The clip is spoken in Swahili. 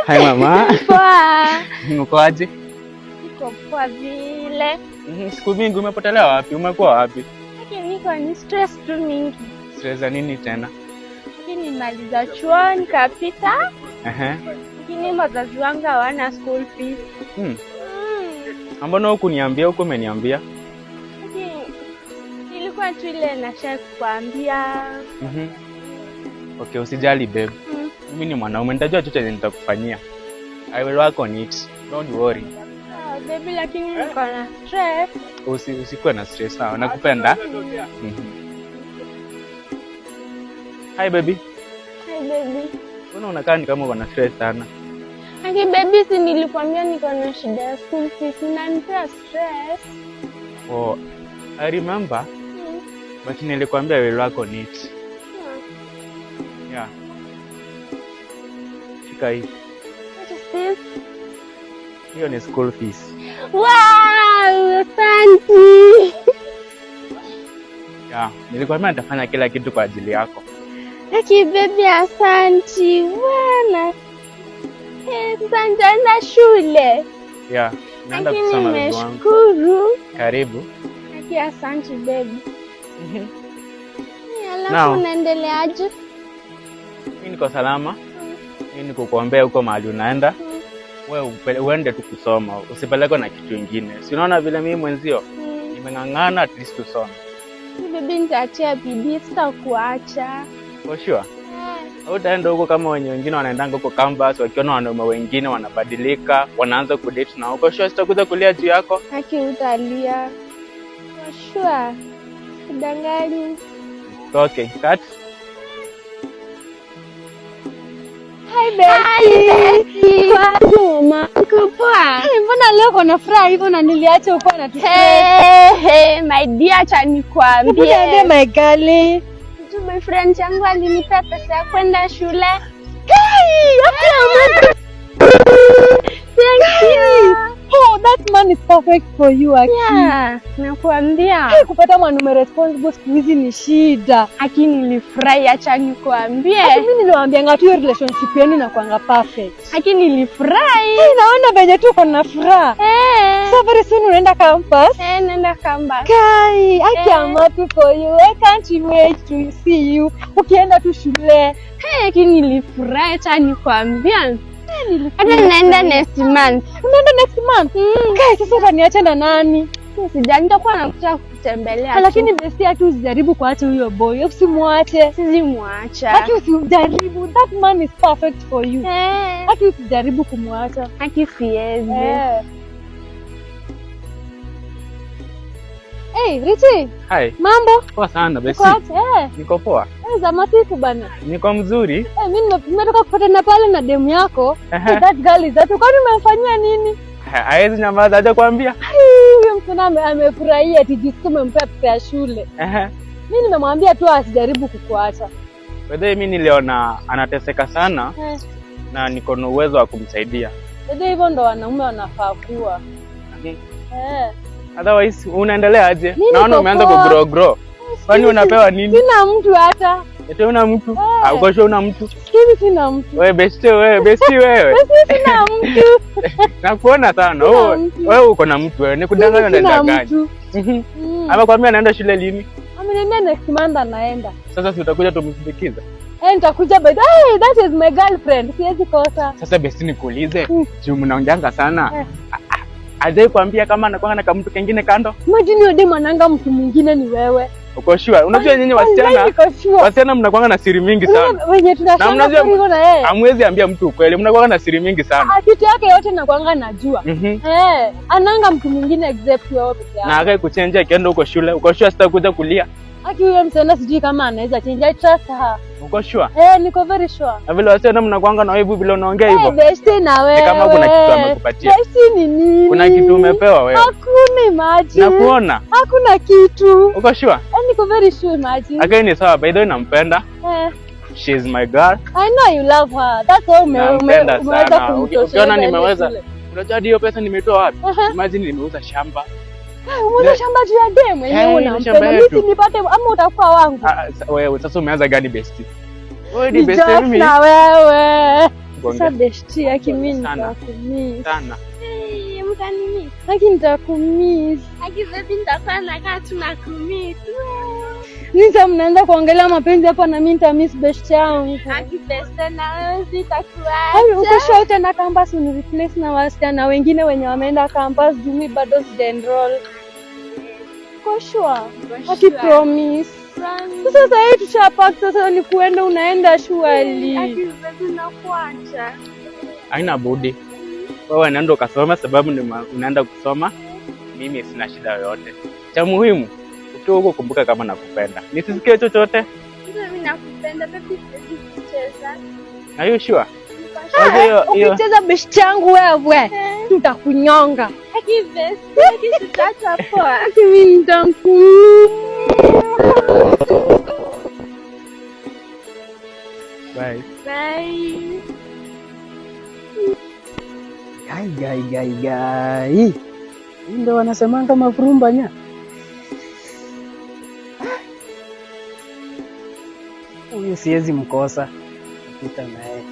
Hi mama. Poa. Uko aje? Niko poa vile. Siku mingi umepotelea wapi? Umekuwa wapi? Niko ni stress tu mingi. Stress za nini tena? Lakini nimaliza chuo nikapita. Lakini wazazi wangu hawana school fees. Mbona hukuniambia? Huko umeniambia. Ilikuwa tu ile nasha kukuambia. Okay, usijali babe. Mimi ni mwanaume, nitajua chochote nitakufanyia. I will work on it. Don't worry. Baby, lakini niko na stress. Usikuwe na stress sawa. Nakupenda. Hi baby. Hi baby. Mbona unakaa ni kama uko na stress sana? Aki baby, si nilikwambia niko na shida ya school fees, inanipea stress. Oh, I remember. But nilikwambia I will work on it. Yeah. Shika hii. What is this? Hiyo ni school fees. Wow, asante. Yeah, nilikwambia nitafanya kila kitu kwa ajili yako. Aki baby, asante. Wana. Sasa nitaenda shule. Yeah, naenda kusoma wangu. Nimeshukuru. Karibu. Aki asante baby. Now, unaendeleaje? Mimi niko salama. Mimi nikukuombea huko mahali unaenda. Wewe uende tu kusoma, usipeleke na kitu kingine. Si unaona vile mimi mwenzio nimeng'ang'ana at least tusome. Baby, nitaachia bidii, sitakuacha. For sure. Utaenda huko kama wengine wanaendanga huko campus, wakiona wanaume wengine wanabadilika, wanaanza kudate na huko. Sure sitakuja kulia juu yako. Haki utalia. For sure. Udanganyi. Okay, cut. Hi baby. Mama, uko poa? Mbona leo kuna furaha hivyo na niliacha uko na tu? Hey, my dear, acha nikwambie. Niambie my girl. Tu my friend yangu alinipea pesa ya kwenda shule. Thank you. Oh, that man is perfect for you, Aki. Yeah, nakuambia. Kupata mwanaume responsible siku hizi ni shida. Aki, nilifurahi, acha nikwambie. Mimi niliwaambia ngatu hiyo relationship yenu inakuanga perfect. Aki, nilifurahi. Naona venye tu uko na furaha. So very soon unaenda campus? Naenda campus. Kai, Aki, I'm happy for you. I can't wait to see you. Ukienda tu shule. Aki, nilifurahi, acha nikwambia. Hata naenda next month. Unaenda next month? Kai, sasa utaniacha na nani? Sija, nitakuwa nakuja kutembelea. Lakini besti yake usijaribu kuacha huyo boy. Usimwache. Sizimwacha. Aki, usijaribu. That man is perfect for you. Aki, usijaribu kumwacha. Aki, siwezi. Hey, Richie. Hi. Mambo? Poa sana besi. Niko poa. Za masiku bana. Niko mzuri. Mimi nimetoka kupatana pale na demu yako. That girl is that. Kwani umemfanyia nini? Haezi nyamaza, aje kuambia. Huyo msichana amefurahia tijisiku umempea pesa ya shule. Mimi nimemwambia tu asijaribu kukuacha. Wewe mimi niliona anateseka sana. Na niko na uwezo wa kumsaidia. Wewe hivyo ndo wanaume wanafaa kuwa. Otherwise unaendelea aje? Naona umeanza kugrow. Kwani unapewa nini? Sina mtu hata. Eti una mtu? Uko sure una mtu? Mimi sina mtu. Wewe besti wewe. Mimi sina mtu. Nakuona sana. Wewe uko na mtu wewe. Nikudanganya unaenda gani? Amekwambia anaenda shule lini? Ameniambia next month anaenda. Sasa si utakuja tumsindikize? Nitakuja by that is my girlfriend. Siwezi kosa. Sasa besti nikuulize. Juu mnaongeanga sana. Aje kuambia kama anakuwa na mtu kingine kando? Imagine yule demu ananga mtu mwingine ni wewe. Uko sure? Unajua nyinyi wasichana mnakuwa na siri mingi sana. Wenye tunashanga hivyo na yeye. Hamwezi ambia mtu ukweli, mnakuwa na siri mingi sana. Kitu yake yote nakuanga najua. Ananga mtu mwingine except wewe peke yako. Na akae kuchange akienda huko shule. Uko sure sitakuja kulia? Aki, huyo msichana sijui kama anaweza change. I trust her. Uko sure? Niko very sure. Na vile wasichana mnakuanga na wewe vile unaongea hivyo. Besti na wewe. Kama kuna kitu amekupatia. Besti ni nini? Kuna kitu umepewa wewe. Hakuna, imagine. Nakuona. Hakuna kitu. Uko sure? Niko very sure, imagine. Akae ni sawa, by the way nampenda. She is my girl. I know you love her. That's all umeweza kumtosha. Ukiona nimeweza. Unajua hiyo pesa nimetoa wapi? Imagine nimeuza shamba. Umeuza shamba juu ya demu yenyewe unampenda. Mimi nipate ama utakuwa wangu? Wewe sasa umeanza gani besti? Wewe ni besti mimi. Na wewe. tukuongea. Sasa besti yake mimi Sana. nitakumiss. Sana. Mtanimiss. Haki nitakumiss. Aki baby nitakuwa nakaa tu na kumiss. Nisa mnaanza kuongelea mapenzi hapa na mimi nitamiss besti yangu. Aki beste na wewe Hayo sitakuacha. uko sure utaenda campus ni replace na wasichana wengine wenye wameenda campus juu mimi bado sija enroll. Uko sure? Haki promise. Sasa sasa hii tushapack sasa ni kuenda unaenda shwali. Aki baby nakuacha. Haina budi. Wewe nenda ukasoma sababu unaenda kusoma. Mimi sina shida yoyote. Cha muhimu ukiwa huko kumbuka kama nakupenda. Nisisikie chochote. Mimi nakupenda baby kucheza. Are you sure? Ukicheza besti yangu wewe tutakunyonga. Aki beste, aki tutacha poa. Mimi nitakumiss. Bye. Bye. Gai. Ndio wanasemanga mafurumba nya. Huyu siwezi mkosa. Kupita naye.